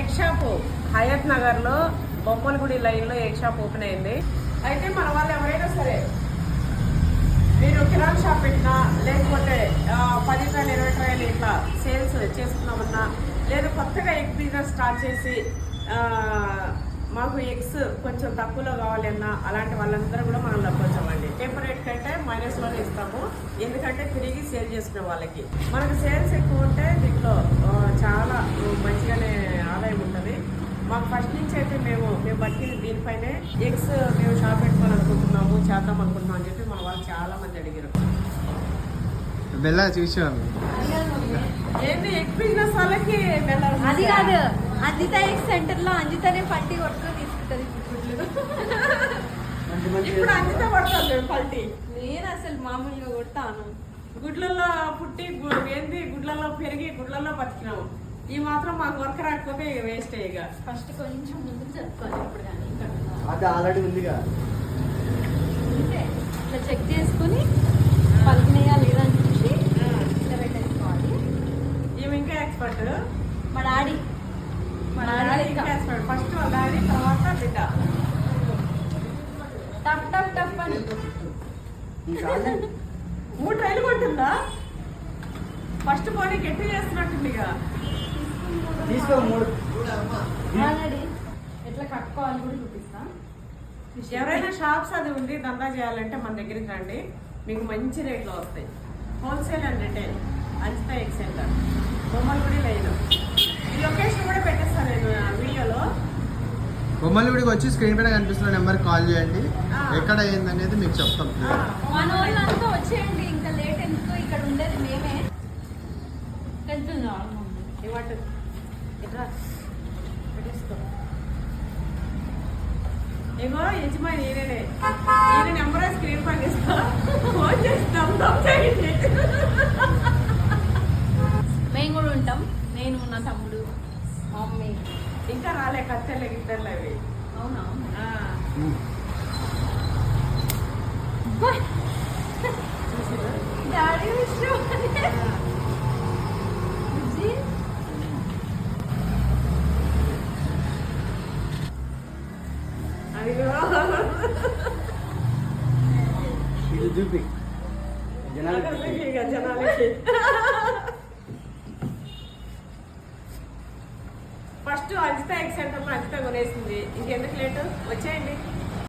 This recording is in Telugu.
ఎగ్ షాప్ హయత్ నగర్ లో బొమ్మలగుడి లైన్ లో ఎగ్ షాప్ ఓపెన్ అయింది. అయితే మన వాళ్ళు ఎవరైనా సరే మీరు కిరాణా షాప్ పెట్టినా లేకపోతే 10 రూపాయలు 20 రూపాయలు ఇట్లా సేల్స్ చేసుకున్నామన్నా లేదా కొత్తగా ఎగ్ బిజినెస్ స్టార్ట్ చేసి మాకు ఎగ్స్ కొంచెం తక్కువలో కావాలన్నా అలాంటి వాళ్ళందరూ కూడా మనం లభించమండి. పేపర్ రేట్ కంటే మైనస్లోనే ఇస్తాము. ఎందుకంటే తిరిగి సేల్ చేసుకునే వాళ్ళకి మనకు సేల్స్ ఎక్కువ ఉంటే దీంట్లో చాలా మంచిగానే ఆదాయం ఉంటుంది. మాకు ఫస్ట్ నుంచి అయితే మేము బతికింది దీనిపైనే. ఎగ్స్ మేము షాప్ పెట్టుకోవాలనుకుంటున్నాము, చేద్దాం అనుకుంటున్నాం అని చెప్పి మన వాళ్ళు చాలా మంది అడిగారు. ఏంటి ఎగ్ బిజినెస్ వాళ్ళకి అది కాదు, అంజిత ఎగ్ సెంటర్ లో అంజితనే పట్టి కొట్టుకొని తీసుకుంటది ఇప్పుడు అంజిత పడుతుంది పల్టీ. నేను అసలు మామూలుగా కొడతాను. గుడ్లలో పుట్టి ఏంది గుడ్లలో పెరిగి గుడ్లలో బతికినాము. ఈ మాత్రం మాకు వర్క్ రాకపోతే వేస్ట్ అయ్యగా ఫస్ట్ కొంచెం ముందు చెప్పుకోవాలి. ఇప్పుడు కానీ అది ఆల్రెడీ ఉందిగా, ఇట్లా చెక్ చేసుకుని పలికినాయా లేదా అని చూసి ఇట్లా పెట్టేసుకోవాలి. ఈమె ఇంకా ఎక్స్పర్ట్. మా డాడీ ఇంకా ఎక్స్పర్ట్. ఫస్ట్ వాళ్ళ డాడీ, తర్వాత బిడ్డ. టప్ టప్ టప్ అని 3 ట్రైలు కొట్టిందా? ఫస్ట్ పోనీ గట్టి చేస్తున్నట్టుంది ఇక. తీసుకో 3 ఆల్రెడీ ఎట్లా కట్టుకోవాలి కూడా చూపిస్తా. ఎవరైనా షాప్స్ అది ఉండి దందా చేయాలంటే మన దగ్గరికి రండి, మీకు మంచి రేట్లో వస్తాయి. Wholesale and retail. Anjitha egg centre, Bommalagudi line. ఈ లొకేషన్ కూడా పెట్టేస్తాను నేను వీడియోలో. బొమ్మలగుడికి వచ్చి స్క్రీన్ పైన కనిపిస్తున్న నెంబర్కి కాల్ చేయండి. ఎక్కడ అయింది అనేది మీకు చెప్తాం. మన వాళ్ళంతా వచ్చేయండి, ఇంకా లేట్ ఎందుకు, ఇక్కడ ఉండేది మేమే. వెళ్తున్నాం ఇవాటి ఇట్లా పెట్టేసుకో. ఇగో యజమాని ఈయననే. ఈయన నెంబర్ స్క్రీన్ పైన ఇస్తా, ఫోన్ చేస్తాం. మేము కూడా ఉంటాం. నేను నా తమ్ముడు, మమ్మీ. ఇంకా రాలే కత్తెలు గిత్తెలు అవి. అవునా? డాడీ ఇది చూపి జనాలకి. First Anjitha egg centre Anjitha కొనేసింది. ఇంకెందుకు లేటు, వచ్చేయండి.